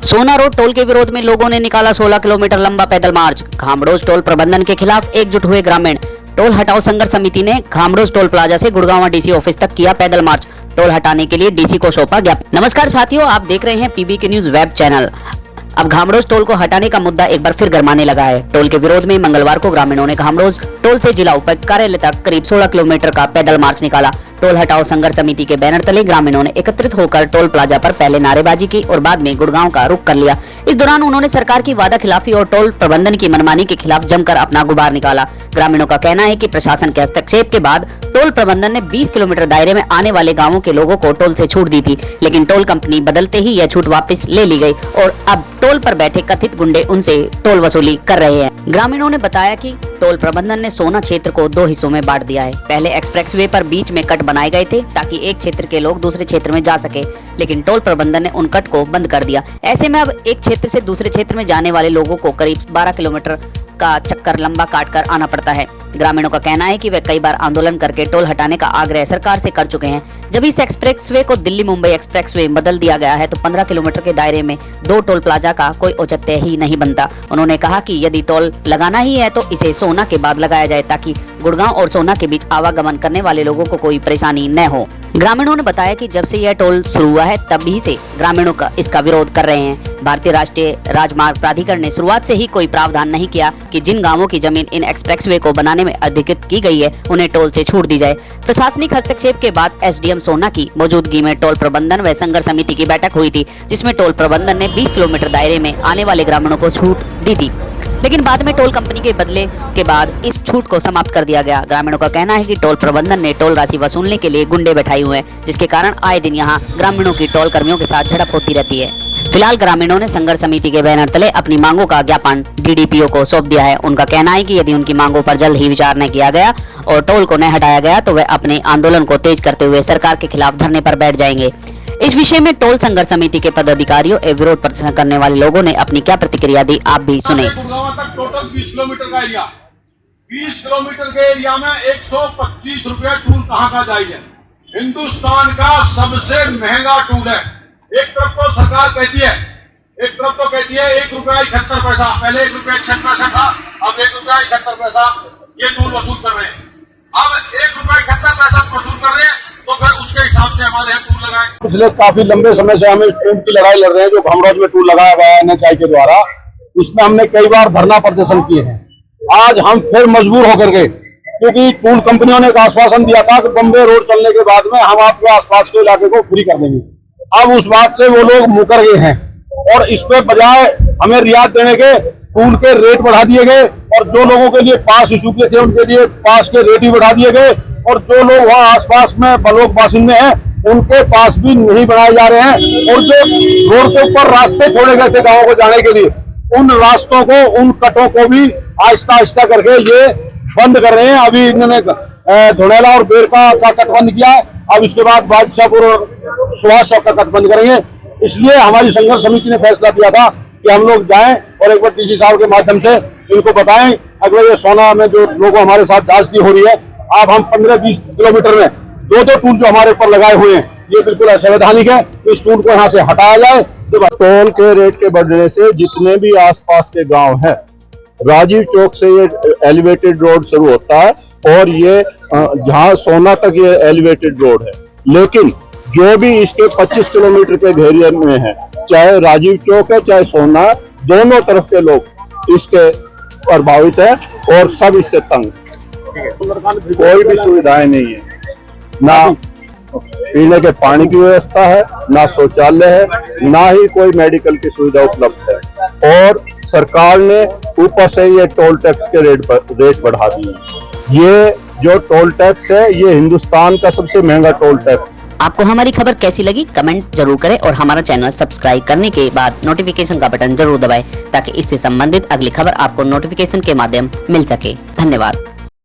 सोना road toll के विरोध में लोगों ने निकाला 16 किलोमीटर लंबा पैदल मार्च। खामड़ोज टोल प्रबंधन के खिलाफ एकजुट हुए ग्रामीण। टोल हटाओ संघर्ष समिति ने खामड़ोज टोल प्लाजा से गुड़गांव डीसी ऑफिस तक किया पैदल मार्च। टोल हटाने के लिए डीसी को सौंपा ज्ञापन। नमस्कार साथियों, आप देख रहे हैं पीबीके न्यूज वेब चैनल। अब खामड़ोज टोल को हटाने का मुद्दा एक बार फिर गरमाने लगा है। टोल के विरोध में मंगलवार को ग्रामीणों ने खामड़ोज टोल से जिला उपायुक्त कार्यालय तक करीब 16 किलोमीटर का पैदल मार्च निकाला। टोल हटाओ संघर्ष समिति के बैनर तले ग्रामीणों ने एकत्रित होकर टोल प्लाजा पर पहले नारेबाजी की और बाद में गुड़गांव का रुख कर लिया। इस दौरान उन्होंने सरकार की वादा खिलाफी और टोल प्रबंधन की मनमानी के खिलाफ जमकर अपना गुबार निकाला। ग्रामीणों का कहना है कि प्रशासन के हस्तक्षेप के बाद टोल प्रबंधन ने 20 किलोमीटर दायरे में आने वाले गाँवों के लोगों को टोल से छूट दी थी, लेकिन टोल कंपनी बदलते ही यह छूट वापस ले ली गई और अब टोल पर बैठे कथित गुंडे उनसे टोल वसूली कर रहे हैं। ग्रामीणों ने बताया कि टोल प्रबंधन ने सोना क्षेत्र को 2 हिस्सों में बांट दिया है। पहले एक्सप्रेसवे पर बीच में कट बनाए गए थे ताकि एक क्षेत्र के लोग दूसरे क्षेत्र में जा सके, लेकिन टोल प्रबंधन ने उन कट को बंद कर दिया। ऐसे में अब एक क्षेत्र से दूसरे क्षेत्र में जाने वाले लोगों को करीब 12 किलोमीटर का चक्कर लंबा काट कर आना पड़ता है। ग्रामीणों का कहना है कि वे कई बार आंदोलन करके टोल हटाने का आग्रह सरकार से कर चुके हैं। जब इस एक्सप्रेसवे को दिल्ली मुंबई एक्सप्रेसवे बदल दिया गया है तो 15 किलोमीटर के दायरे में 2 टोल प्लाजा का कोई औचित्य ही नहीं बनता। उन्होंने कहा कि यदि टोल लगाना ही है तो इसे सोना के बाद लगाया जाए ताकि गुड़गांव और सोना के बीच आवागमन करने वाले लोगों को कोई परेशानी न हो। ग्रामीणों ने बताया कि जब से यह टोल शुरू हुआ है तभी से ग्रामीणों का इसका विरोध कर रहे हैं। भारतीय राष्ट्रीय राजमार्ग प्राधिकरण ने शुरुआत से ही कोई प्रावधान नहीं किया कि जिन गांवों की जमीन इन एक्सप्रेसवे को बनाने में अधिकृत की गई है उन्हें टोल से छूट दी जाए। प्रशासनिक हस्तक्षेप के बाद एसडीएम सोना की मौजूदगी में टोल प्रबंधन व संघर्ष समिति की बैठक हुई थी, जिसमें टोल प्रबंधन ने 20 किलोमीटर दायरे में आने वाले ग्रामीणों को छूट दी थी, लेकिन बाद में टोल कंपनी के बदले के बाद इस छूट को समाप्त कर दिया गया। ग्रामीणों का कहना है कि टोल प्रबंधन ने टोल राशि वसूलने के लिए गुंडे बैठाए हुए हैं, जिसके कारण आए दिन यहां ग्रामीणों की टोल कर्मियों के साथ झड़प होती रहती है। फिलहाल ग्रामीणों ने संघर्ष समिति के बैनर तले अपनी मांगों का ज्ञापन डीडीपीओ को सौंप दिया है। उनका कहना है कि यदि उनकी मांगों पर जल्द ही विचार न किया गया और टोल को न हटाया गया तो वे अपने आंदोलन को तेज करते हुए सरकार के खिलाफ धरने पर बैठ जाएंगे। इस विषय में टोल संघर्ष समिति के पदाधिकारियों एवं विरोध प्रदर्शन करने वाले लोगों ने अपनी क्या प्रतिक्रिया दी, आप भी सुने। गुड़गांव तक टोटल 20 किलोमीटर का एरिया, 20 किलोमीटर के एरिया में 125 रुपया टूल कहाँ का जायज है? हिंदुस्तान का सबसे महंगा टूल है। एक तरफ तो सरकार कहती है, एक तरफ तो कहती है 1 रुपया 71 पैसा, पहले 1 रुपया 61 पैसा था, अब 1 रुपया 71 पैसा ये टूल वसूल कर रहे हैं। अब 1 रुपया 71 पैसा वसूल कर रहे हैं तो फिर उसके हिसाब से हमारे यहाँ टूल लगाए। पिछले काफी लंबे समय से हम इस टूल की लड़ाई लड़ रहे हैं जो खामड़ोज में टूल लगाया गया है एनएचआई के द्वारा। उसमें हमने कई बार धरना प्रदर्शन किए हैं। आज हम फिर मजबूर होकर के, क्योंकि टूल कंपनियों ने एक आश्वासन दिया था कि बम्बे रोड चलने के बाद में हम आपके आसपास के इलाके को फ्री कर देंगे। अब उस बात से वो लोग मुकर गए हैं और इस पे बजाय हमें रियायत देने के टूल के रेट बढ़ा दिए गए और जो लोगों के लिए पास इशू किए थे उनके लिए पास के रेट ही बढ़ा दिए गए और जो लोग वहाँ आसपास में बलोक बासिंदे हैं उनके पास भी नहीं बनाए जा रहे हैं। और जो रोड के ऊपर रास्ते छोड़े गए थे गाँवों को जाने के लिए, उन रास्तों को, उन कटों को भी आहिस्ता आहिस्ता करके ये बंद कर रहे हैं। अभी इन्होंने धुनेला और बेरका का कट बंद किया है, अब इसके बाद बादशाहपुर और सुभाष चौक का कट बंद करेंगे। इसलिए हमारी संघर्ष समिति ने फैसला किया था कि हम लोग जाएं और एक बार डीसी साहब के माध्यम से इनको बताएं। अगर ये सोना में जो लोगों हमारे साथ जांचती हो रही है, अब हम 15-20 किलोमीटर में 2 टूल जो हमारे ऊपर लगाए हुए हैं ये बिल्कुल असंवैधानिक है। तो इस टूल को यहाँ से हटाया जाए। टोल के रेट के बढ़ने से जितने भी आसपास के गांव हैं, राजीव चौक से ये एलिवेटेड रोड शुरू होता है और ये जहाँ सोना तक ये एलिवेटेड रोड है, लेकिन जो भी इसके 25 किलोमीटर के घेरे में है, चाहे राजीव चौक है चाहे सोना, दोनों तरफ के लोग इसके प्रभावित है और सब इससे तंग। कोई भी सुविधाएं नहीं है, ना पीने के पानी की व्यवस्था है, ना शौचालय है, ना ही कोई मेडिकल की सुविधा उपलब्ध है और सरकार ने ऊपर से ये टोल टैक्स के रेट बढ़ा दिए। ये जो टोल टैक्स है ये हिंदुस्तान का सबसे महंगा टोल टैक्स। आपको हमारी खबर कैसी लगी कमेंट जरूर करें और हमारा चैनल सब्सक्राइब करने के बाद नोटिफिकेशन का बटन जरूर दबाएं ताकि इससे संबंधित अगली खबर आपको नोटिफिकेशन के माध्यम मिल सके। धन्यवाद।